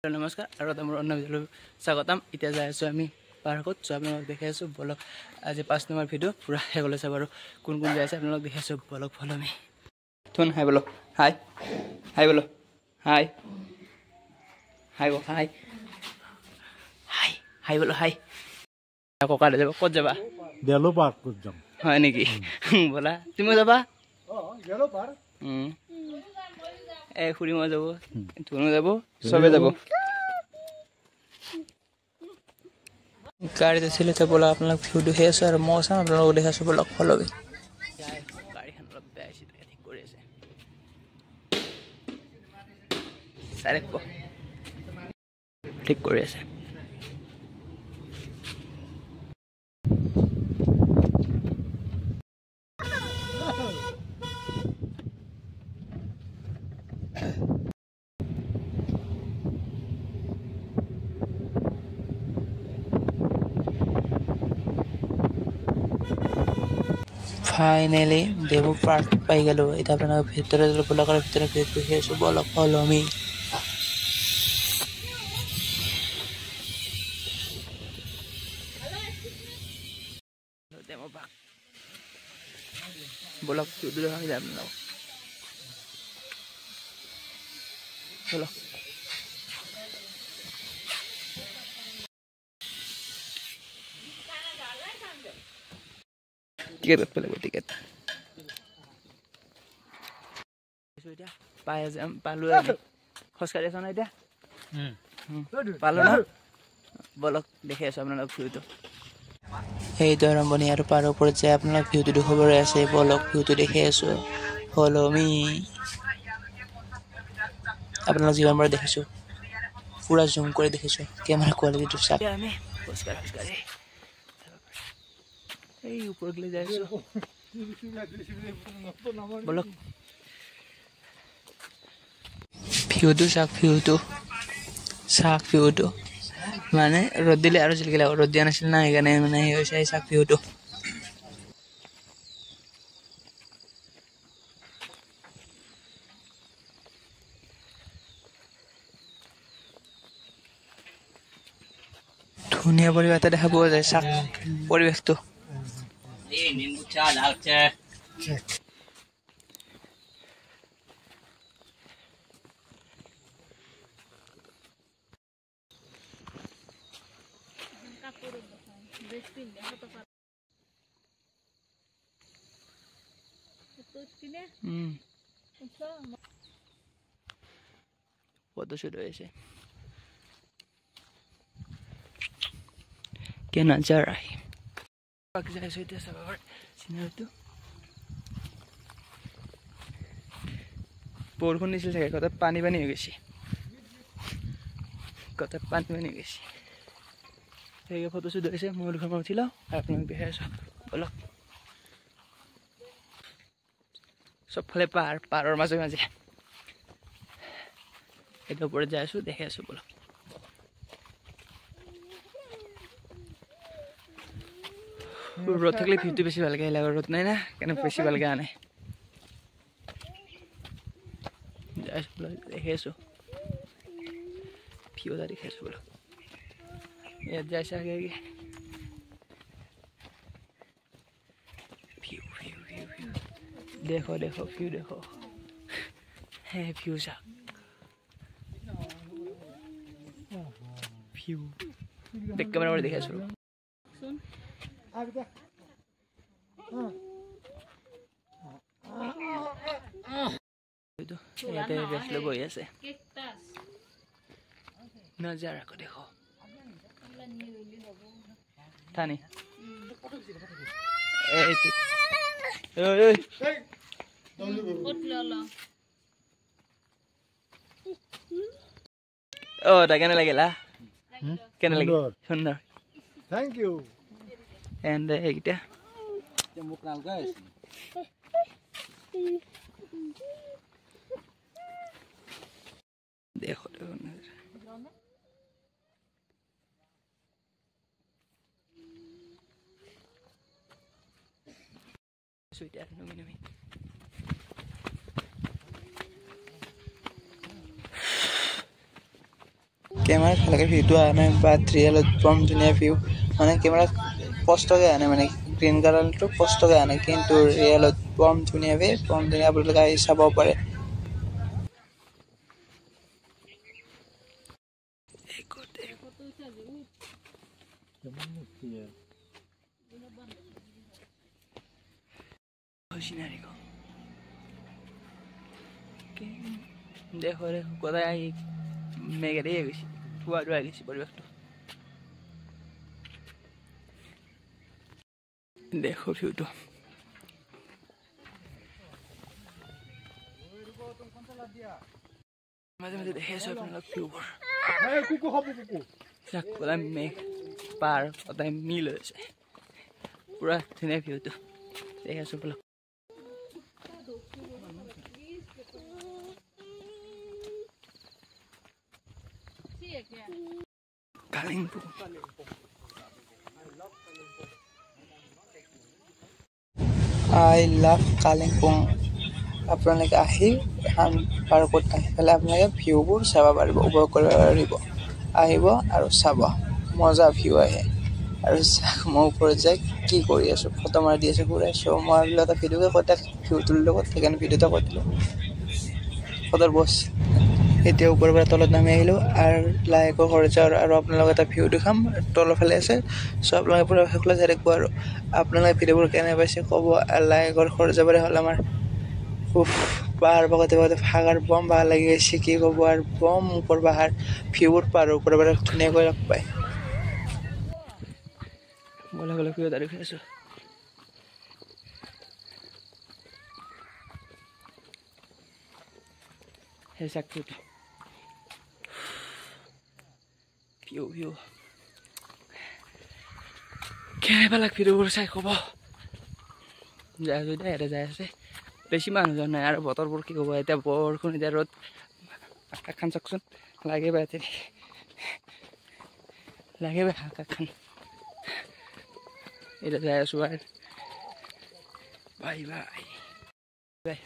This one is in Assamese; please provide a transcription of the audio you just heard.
নমস্কাৰ আৰু এটা মোৰ অন্য ভিডিঅ'লৈ স্বাগতম। এতিয়া যাই আছোঁ আমি পাৰ্কত। চ' আপোনালোক দেখি আছোঁ বলক আজি 5 নম্বৰ ভিডিঅ' পূৰা শেষলৈ চাব আৰু কোন কোন যাই আছে আপোনালোক দেখি আছোঁ বলক ফল' মি থোন হাই বলক হাই হাই বলক হাই হাই হাই হাই হাই বলক হাই ককা যাব ক'ত যাবা? দেলো পাৰ্কত যাম। হয় নেকি? ব'লা তুমিও যাবা? দেলো পাৰ্ক খুৰী মই যাব ধুনু যাব চবে যাব। গাড়ীত আছিলে তো ব'লা আপোনালোক ভিউ দেখি আছোঁ আৰু মই চাম আপোনালোকক দেখি আছোঁ ব'লক ফল' মি। গাড়ীখন অলপ বেয়া হৈছে ঠিক কৰি আছে চাৰে ঠিক কৰি আছে। ফাইনেলি দেৱু পাৰ্ক পাই গ'লোঁ। এতিয়া আপোনাক ভিতৰত বলকৰ ভিতৰত দেখি আছোঁ বলক ফল' মি। বলক যাম বলক টিকেট পেলাব টিকেট এতিয়া পাই যাম পালোঁ খোজকাঢ়ি আছ না এতিয়া পালোঁ না বলক দেখি আছোঁ আপোনালোক ভিউটো। সেইটো আৰম্ভণি আৰু পাৰ ওপৰত যায় আপোনালোক ভিউটো দেখুৱাবলৈ আছে বলক ভিউটো দেখি আছোঁ ফল' মি। আপোনালোক যিমানবাৰ দেখিছোঁ পুৰা জুম কৰি দেখিছোঁ কেমেৰা কোৱালিটিটো চাওক। আমি খোজকাঢ়ি এই ওপৰলৈ যাই আছোঁ বলক ভিউটো চাওক ভিউটো মানে ৰ'দ দিলে আৰু জিলিকিলে ৰ'দ দিয়া নাছিল না সেইকাৰণে মানে সেই হৈছে চাওক ভিউটো। ধুনীয়া পৰিৱেশ এটা দেখা পোৱা যায় চাওক পৰিৱেশটো। ফটোশ্বুট হয়েছে क्या नजारा है বৰষুণ দিছিল চাগে কত পানী হৈ গৈছে সেই ফটোশ্বুট হৈছে মই দুখন উঠি লওঁ আৰু আপোনাক দেখাই আছোঁ বলক। চবফালে পাহাৰৰ মাজে মাজে এইটো ওপৰত যাই আছোঁ দেখি আছোঁ বলক। ৰ'দ থাকিলে ভিউটো বেছি ভালকৈ আহিলে ৰ'দ নাই না কেনে বেছি ভালকৈ আনে যাই আছোঁ বলক দেখি আছোঁ ভিউ এটা দেখি আছোঁ বলক। ইয়াত যাইছে আগে ভিউ দেখো ভিউ দেখো হে ভিউ চাওক ভিউ বেক কেমেৰা কৰি দেখি আছোঁ। ইয়াতে ৰেষ্ট লৈ বহি আছে নজাৰা আকৌ দেখো থানি কেনে লাগিলা সুন্দৰ থেংক ইউ এণ্ড এইকেইটা মোক নালগাই দেখো এতিয়া নমি কেমেৰাত ভালকৈ ভিউটো অহা নাই বা ৰিয়েলত একদম ধুনীয়া ভিউ মানে কেমেৰাত স্পষ্টকৈ অহা নাই মানে গ্ৰীণ কালাৰটো স্পষ্টকৈ অহা নাই কিন্তু ৰিয়েলত একদম ধুনীয়া ভিউ একদম ধুনীয়া আপোনালোকে আহি চাব পাৰে দেখো দেখো কোথায় আহি মেঘে দিয়ে গেছি ধোয়া ধোয়া গেছি পরিবেশটা দেখো ভিউটো মাঝে মাঝে দেখে আছো আপনারা ভিউবোৰ কোথায় মেঘ পাৰ কোথায় মিল হৈছে পুৰা ধুনীয়া ভিউটো দেখে আছো বলক Kalimpong. I love Kalimpong. আপোনালোকে আহি এখন পাৰ্কত আহি পেলাই আপোনালোকে ভিউবোৰ চাব পাৰিব উপভোগ কৰিব পাৰিব আহিব আৰু চাব মজা ভিউ আহে আৰু মই ওপৰত যাই কি কৰি আছো ফটো মাৰি দি আছো ঘূৰাই আছো মই বোলো এটা ভিডিঅ'কে কটা ভিউটোৰ লগত সেইকাৰণে ভিডিঅ'টা কৰিলোঁ ফটোৰ বছ এতিয়া ওপৰৰ পৰা তলত নামি আহিলোঁ আৰু লাহেকৈ ঘৰত যাওঁ আৰু আপোনালোকে এটা ভিউ দেখাম তলৰ ফালে আছে চ' আপোনালোকে পুৰা সেইফালে চাই থাকিব আৰু আপোনালোকে ভিডিঅ'বোৰ কেনে পাইছে ক'ব লাহেকৈ ঘৰত যাবলৈ হ'ল আমাৰ পাহাৰ বগাতে বগাতে ভাগাৰ বম ভাল লাগি গৈছে কি ক'ব আৰু বম ওপৰ পাহাৰ ভিউবোৰ পাহাৰৰ ওপৰৰ পৰা ধুনীয়াকৈ লগ পায় গ'লে গ'লে ভিউ এটা দেখি আছোঁ সেই চাকৰিটো ভিউ কেনেবালাক ভিডিঅ'বোৰ চাই ক'ব যায় যদি ইয়াতে যাই আছে বেছি মানুহজন নাই আৰু বতৰবোৰ কি ক'ব এতিয়া বৰষুণ এতিয়া ৰ'দ আকাশখন চাওকচোন লাগে বা এতিয়া লাগে বা আকাশখন এতিয়া যাই আছোঁ আৰু বাই বাই বাই